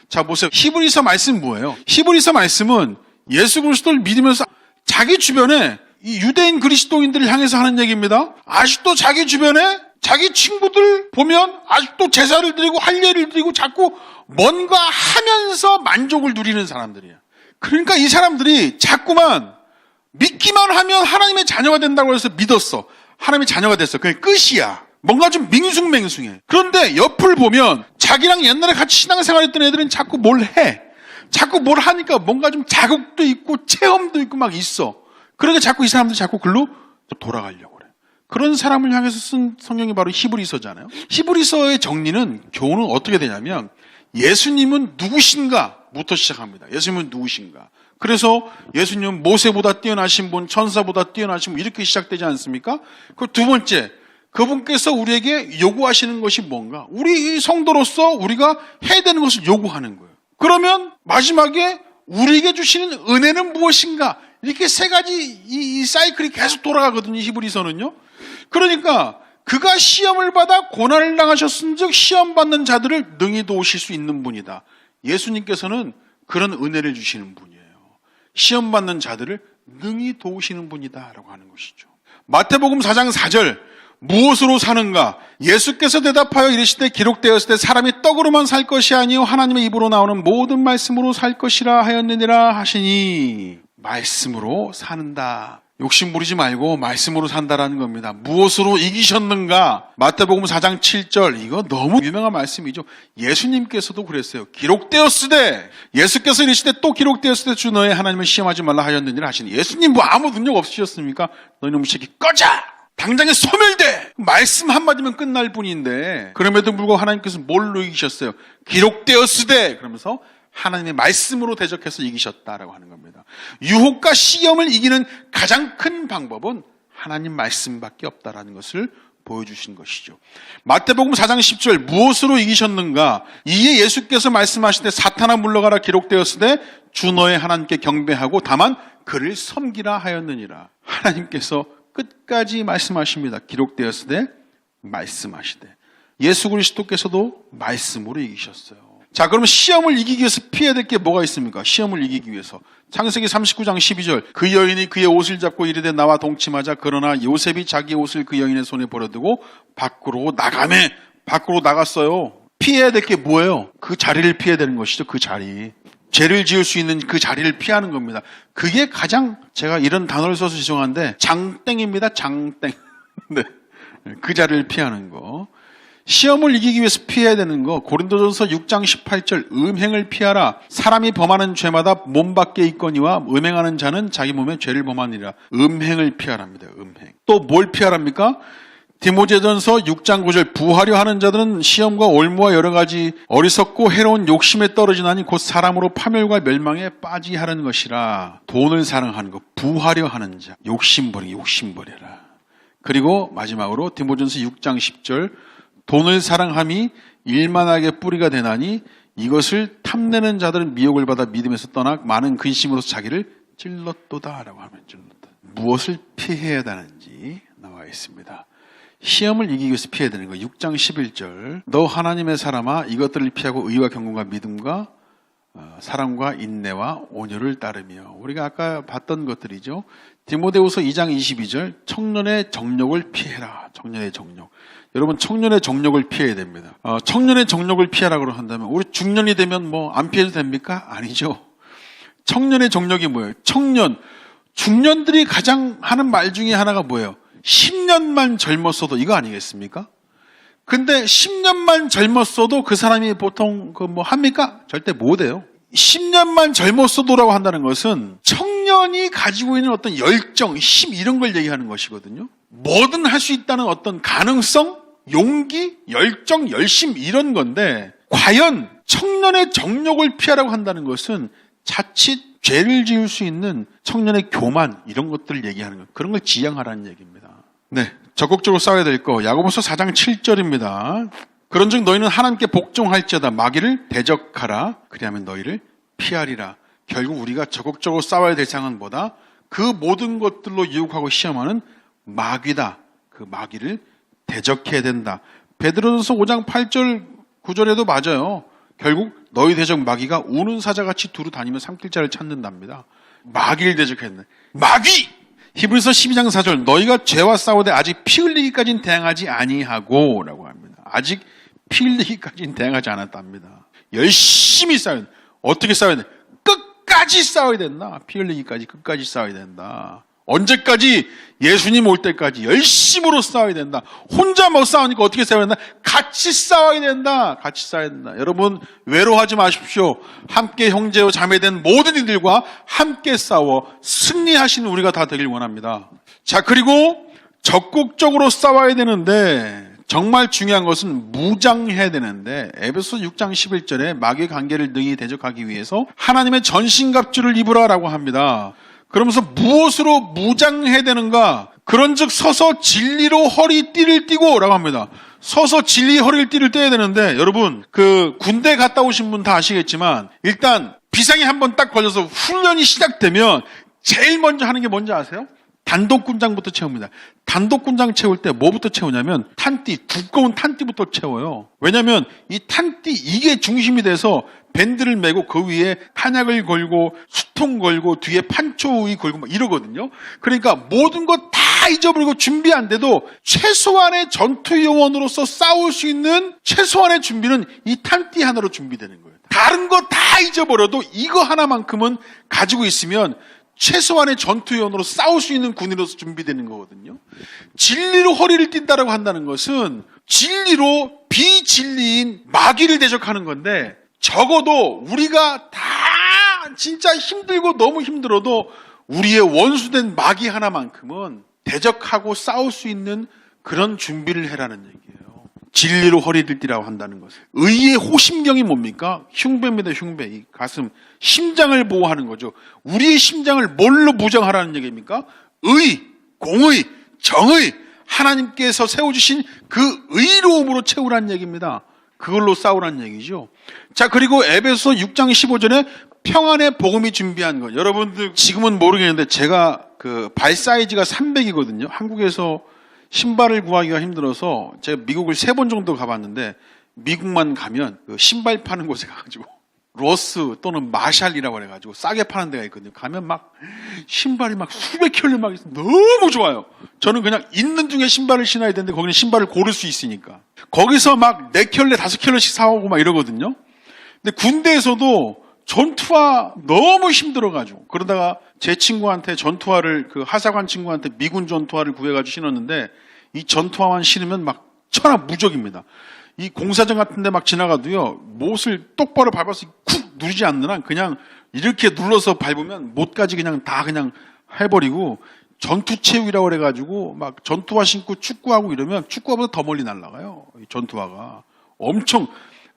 자, 보세요. 히브리서 말씀은 뭐예요? 히브리서 말씀은 예수 그리스도를 믿으면서 자기 주변에 이 유대인 그리스도인들을 향해서 하는 얘기입니다. 아직도 자기 주변에 자기 친구들 보면 아직도 제사를 드리고 할례를 드리고 자꾸 뭔가 하면서 만족을 누리는 사람들이에요. 그러니까 이 사람들이 자꾸만 믿기만 하면 하나님의 자녀가 된다고 해서 믿었어. 하나님의 자녀가 됐어. 그게 끝이야. 뭔가 좀 밍숭맹숭해. 그런데 옆을 보면 자기랑 옛날에 같이 신앙생활했던 애들은 자꾸 뭘 해. 자꾸 뭘 하니까 뭔가 좀 자극도 있고 체험도 있고 막 있어. 그러니까 자꾸 이 사람들이 자꾸 글로 돌아가려고 그래. 그런 사람을 향해서 쓴 성경이 바로 히브리서잖아요. 히브리서의 정리는 교훈은 어떻게 되냐면 예수님은 누구신가부터 시작합니다. 예수님은 누구신가. 그래서 예수님은 모세보다 뛰어나신 분, 천사보다 뛰어나신 분 이렇게 시작되지 않습니까? 그 두 번째, 그분께서 우리에게 요구하시는 것이 뭔가? 우리 성도로서 우리가 해야 되는 것을 요구하는 거예요. 그러면 마지막에 우리에게 주시는 은혜는 무엇인가? 이렇게 세 가지 이 사이클이 계속 돌아가거든요. 히브리서는요. 그러니까 그가 시험을 받아 고난을 당하셨은즉 시험 받는 자들을 능히 도우실 수 있는 분이다. 예수님께서는 그런 은혜를 주시는 분이에요. 시험 받는 자들을 능히 도우시는 분이다라고 하는 것이죠. 마태복음 4장 4절. 무엇으로 사는가? 예수께서 대답하여 이르시되 기록되었을 때 사람이 떡으로만 살 것이 아니요 하나님의 입으로 나오는 모든 말씀으로 살 것이라 하였느니라 하시니 말씀으로 사는다. 욕심 부리지 말고 말씀으로 산다라는 겁니다. 무엇으로 이기셨는가? 마태복음 4장 7절. 이거 너무 유명한 말씀이죠. 예수님께서도 그랬어요. 기록되었으되 예수께서 이르시되 또 기록되었으되 주 너의 하나님을 시험하지 말라 하였느니라 하시니 예수님 뭐 아무 능력 없으셨습니까? 너희놈의 새끼 꺼져! 당장에 소멸돼! 말씀 한마디면 끝날 뿐인데 그럼에도 불구하고 하나님께서 뭘로 이기셨어요? 기록되었으되 그러면서 하나님의 말씀으로 대적해서 이기셨다라고 하는 겁니다. 유혹과 시험을 이기는 가장 큰 방법은 하나님 말씀밖에 없다라는 것을 보여주신 것이죠. 마태복음 4장 10절 무엇으로 이기셨는가? 이에 예수께서 말씀하시되 사탄아 물러가라 기록되었으되 주 너의 하나님께 경배하고 다만 그를 섬기라 하였느니라. 하나님께서 끝까지 말씀하십니다. 기록되었으되 말씀하시되 예수 그리스도께서도 말씀으로 이기셨어요. 자, 그러면 시험을 이기기 위해서 피해야 될 게 뭐가 있습니까? 시험을 이기기 위해서. 창세기 39장 12절. 그 여인이 그의 옷을 잡고 이르되 나와 동침하자. 그러나 요셉이 자기 옷을 그 여인의 손에 버려두고 밖으로 나가매. 밖으로 나갔어요. 피해야 될 게 뭐예요? 그 자리를 피해야 되는 것이죠. 그 자리. 죄를 지을 수 있는 그 자리를 피하는 겁니다. 그게 가장 제가 이런 단어를 써서 죄송한데 장땡입니다. 장땡. 네. 그 자리를 피하는 거. 시험을 이기기 위해서 피해야 되는 거 고린도전서 6장 18절 음행을 피하라. 사람이 범하는 죄마다 몸 밖에 있거니와 음행하는 자는 자기 몸에 죄를 범하니라. 음행을 피하랍니다. 음행. 또 뭘 피하랍니까? 디모데전서 6장 9절 부하려 하는 자들은 시험과 올무와 여러 가지 어리석고 해로운 욕심에 떨어지나니 곧 사람으로 파멸과 멸망에 빠지게 하는 것이라. 돈을 사랑하는 것, 부하려 하는 자, 욕심 버려라. 그리고 마지막으로 디모데전서 6장 10절 돈을 사랑함이 일만하게 뿌리가 되나니 이것을 탐내는 자들은 미혹을 받아 믿음에서 떠나 많은 근심으로서 자기를 찔렀도다라고 하면 찔렀다. 무엇을 피해야 하는지 나와 있습니다. 시험을 이기기 위해서 피해야 되는 거 6장 11절 너 하나님의 사람아 이것들을 피하고 의와 경건과 믿음과 사랑과 인내와 온유를 따르며 우리가 아까 봤던 것들이죠. 디모데후서 2장 22절 청년의 정욕을 피해라. 청년의 정욕. 여러분 청년의 정욕을 피해야 됩니다. 청년의 정욕을 피하라고 한다면 우리 중년이 되면 뭐 안 피해도 됩니까? 아니죠. 청년의 정욕이 뭐예요? 중년들이 가장 하는 말 중에 하나가 뭐예요? 10년만 젊었어도 이거 아니겠습니까? 근데 10년만 젊었어도 그 사람이 보통 뭐 합니까? 절대 못해요. 10년만 젊었어도라고 한다는 것은 청년이 가지고 있는 어떤 열정, 힘 이런 걸 얘기하는 것이거든요. 뭐든 할 수 있다는 어떤 가능성 용기, 열정, 열심 이런 건데 과연 청년의 정욕을 피하라고 한다는 것은 자칫 죄를 지을 수 있는 청년의 교만 이런 것들을 얘기하는 거예요. 그런 걸 지양하라는 얘기입니다. 네, 적극적으로 싸워야 될 거 야고보서 4장 7절입니다. 그런즉 너희는 하나님께 복종할지어다 마귀를 대적하라 그리하면 너희를 피하리라. 결국 우리가 적극적으로 싸워야 될 상은 뭐다? 그 모든 것들로 유혹하고 시험하는 마귀다. 그 마귀를 대적해야 된다. 베드로전서 5장 8절 9절에도 맞아요. 결국 너희 대적 마귀가 우는 사자같이 두루 다니며 삼킬 자를 찾는답니다. 마귀를 대적했네. 마귀! 히브리서 12장 4절 너희가 죄와 싸우되 아직 피 흘리기까지는 대항하지 아니하고 라고 합니다. 아직 피 흘리기까지는 대항하지 않았답니다. 열심히 싸워야 돼. 어떻게 싸워야 돼? 끝까지 싸워야 된다. 피 흘리기까지 끝까지 싸워야 된다. 언제까지? 예수님 올 때까지 열심으로 싸워야 된다. 혼자 못 싸우니까 어떻게 싸워야 된다? 같이 싸워야 된다. 같이 싸워야 된다. 여러분 외로워하지 마십시오. 함께 형제와 자매된 모든 이들과 함께 싸워 승리하시는 우리가 다 되길 원합니다. 자, 그리고 적극적으로 싸워야 되는데 정말 중요한 것은 무장해야 되는데 에베소 6장 11절에 마귀의 관계를 능히 대적하기 위해서 하나님의 전신갑주를 입으라라고 합니다. 그러면서 무엇으로 무장해야 되는가? 그런즉 서서 진리로 허리띠를 띠고 라고 합니다. 서서 진리 허리띠를 떼야 되는데 여러분 그 군대 갔다 오신 분 다 아시겠지만 일단 비상이 한번 딱 걸려서 훈련이 시작되면 제일 먼저 하는 게 뭔지 아세요? 단독군장부터 채웁니다. 단독군장 채울 때 뭐부터 채우냐면 탄띠, 두꺼운 탄띠부터 채워요. 왜냐하면 이 탄띠 이게 중심이 돼서 밴드를 메고 그 위에 탄약을 걸고 수통 걸고 뒤에 판초의 걸고 막 이러거든요. 그러니까 모든 것 다 잊어버리고 준비 안 돼도 최소한의 전투 요원으로서 싸울 수 있는 최소한의 준비는 이 탄띠 하나로 준비되는 거예요. 다른 거 다 잊어버려도 이거 하나만큼은 가지고 있으면 최소한의 전투요원으로 싸울 수 있는 군인으로서 준비되는 거거든요. 진리로 허리를 띈다라고 한다는 것은 진리로 비진리인 마귀를 대적하는 건데 적어도 우리가 다 진짜 힘들고 너무 힘들어도 우리의 원수된 마귀 하나만큼은 대적하고 싸울 수 있는 그런 준비를 해라는 얘기예요. 진리로 허리를 띠라고 한다는 것은. 의의 호심경이 뭡니까? 흉배입니다. 흉배. 이 가슴, 심장을 보호하는 거죠. 우리의 심장을 뭘로 무장하라는 얘기입니까? 의, 공의, 정의, 하나님께서 세워주신 그 의로움으로 채우라는 얘기입니다. 그걸로 싸우라는 얘기죠. 자, 그리고 에베소 6장 15절에 평안의 복음이 준비한 것. 여러분들 지금은 모르겠는데 제가 그 발 사이즈가 300이거든요. 한국에서 신발을 구하기가 힘들어서 제가 미국을 3번 정도 가봤는데 미국만 가면 그 신발 파는 곳에 가가지고 로스 또는 마샬이라고 해가지고 싸게 파는 데가 있거든요. 가면 막 신발이 막 수백 켤레 막 있어요. 너무 좋아요. 저는 그냥 있는 중에 신발을 신어야 되는데 거기는 신발을 고를 수 있으니까 거기서 막 4켤레 5켤레씩 사오고 막 이러거든요. 근데 군대에서도 전투화 너무 힘들어가지고 그러다가 제 친구한테 전투화를 그 하사관 친구한테 미군 전투화를 구해가지고 신었는데 이 전투화만 신으면 막 천하무적입니다. 이 공사장 같은 데 막 지나가도요 못을 똑바로 밟아서 쿡 누르지 않는 한 그냥 이렇게 눌러서 밟으면 못까지 그냥 다 그냥 해버리고 전투체육이라고 그래가지고 막 전투화 신고 축구하고 이러면 축구화보다 더 멀리 날아가요. 이 전투화가 엄청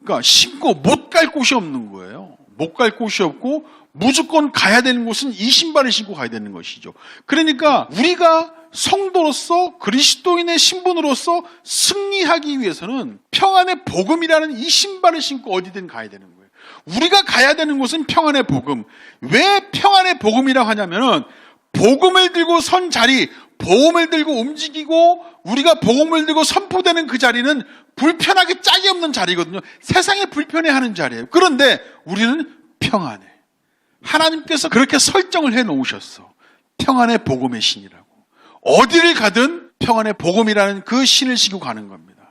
그러니까 신고 못 갈 곳이 없는 거예요. 못 갈 곳이 없고 무조건 가야 되는 곳은 이 신발을 신고 가야 되는 것이죠. 그러니까 우리가 성도로서 그리스도인의 신분으로서 승리하기 위해서는 평안의 복음이라는 이 신발을 신고 어디든 가야 되는 거예요. 우리가 가야 되는 곳은 평안의 복음. 왜 평안의 복음이라고 하냐면은 복음을 들고 선 자리, 복음을 들고 움직이고 우리가 복음을 들고 선포되는 그 자리는 불편하게 짝이 없는 자리거든요. 세상에 불편해하는 자리예요. 그런데 우리는 평안해. 하나님께서 그렇게 설정을 해 놓으셨어. 평안의 복음의 신이라고. 어디를 가든 평안의 복음이라는 그 신을 신고 가는 겁니다.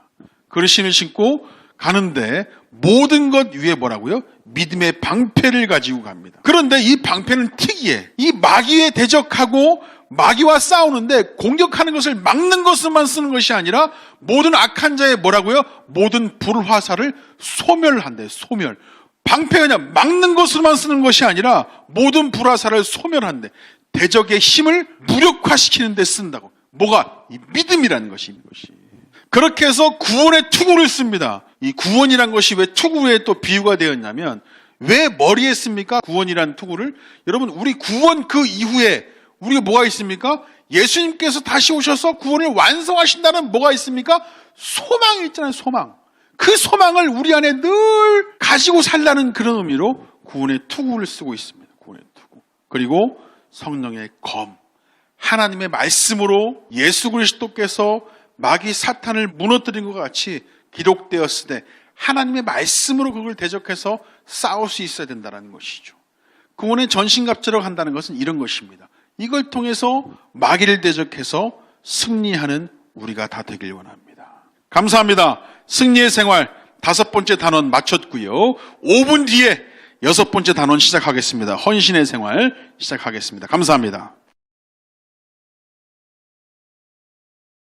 그 신을 신고 가는데 모든 것 위에 뭐라고요? 믿음의 방패를 가지고 갑니다. 그런데 이 방패는 특이해. 이 마귀에 대적하고 마귀와 싸우는데 공격하는 것을 막는 것만 쓰는 것이 아니라 모든 악한 자의 뭐라고요? 모든 불화살을 소멸한대. 소멸. 방패가 그냥 막는 것으로만 쓰는 것이 아니라 모든 불화살을 소멸한대. 대적의 힘을 무력화시키는 데 쓴다고. 뭐가? 이 믿음이라는 것이 있는 것이. 그렇게 해서 구원의 투구를 씁니다. 이 구원이란 것이 왜 투구에 또 비유가 되었냐면, 왜 머리에 씁니까? 구원이란 투구를. 여러분, 우리 구원 그 이후에 우리가 뭐가 있습니까? 예수님께서 다시 오셔서 구원을 완성하신다는 뭐가 있습니까? 소망이 있잖아요, 소망. 그 소망을 우리 안에 늘 가지고 살라는 그런 의미로 구원의 투구를 쓰고 있습니다. 구원의 투구. 그리고 성령의 검. 하나님의 말씀으로 예수 그리스도께서 마귀 사탄을 무너뜨린 것 같이 기록되었을 때 하나님의 말씀으로 그걸 대적해서 싸울 수 있어야 된다는 것이죠. 구원의 전신갑주라고 한다는 것은 이런 것입니다. 이걸 통해서 마귀를 대적해서 승리하는 우리가 다 되길 원합니다. 감사합니다. 승리의 생활 5번째 단원 마쳤고요. 5분 뒤에 6번째 단원 시작하겠습니다. 헌신의 생활 시작하겠습니다. 감사합니다.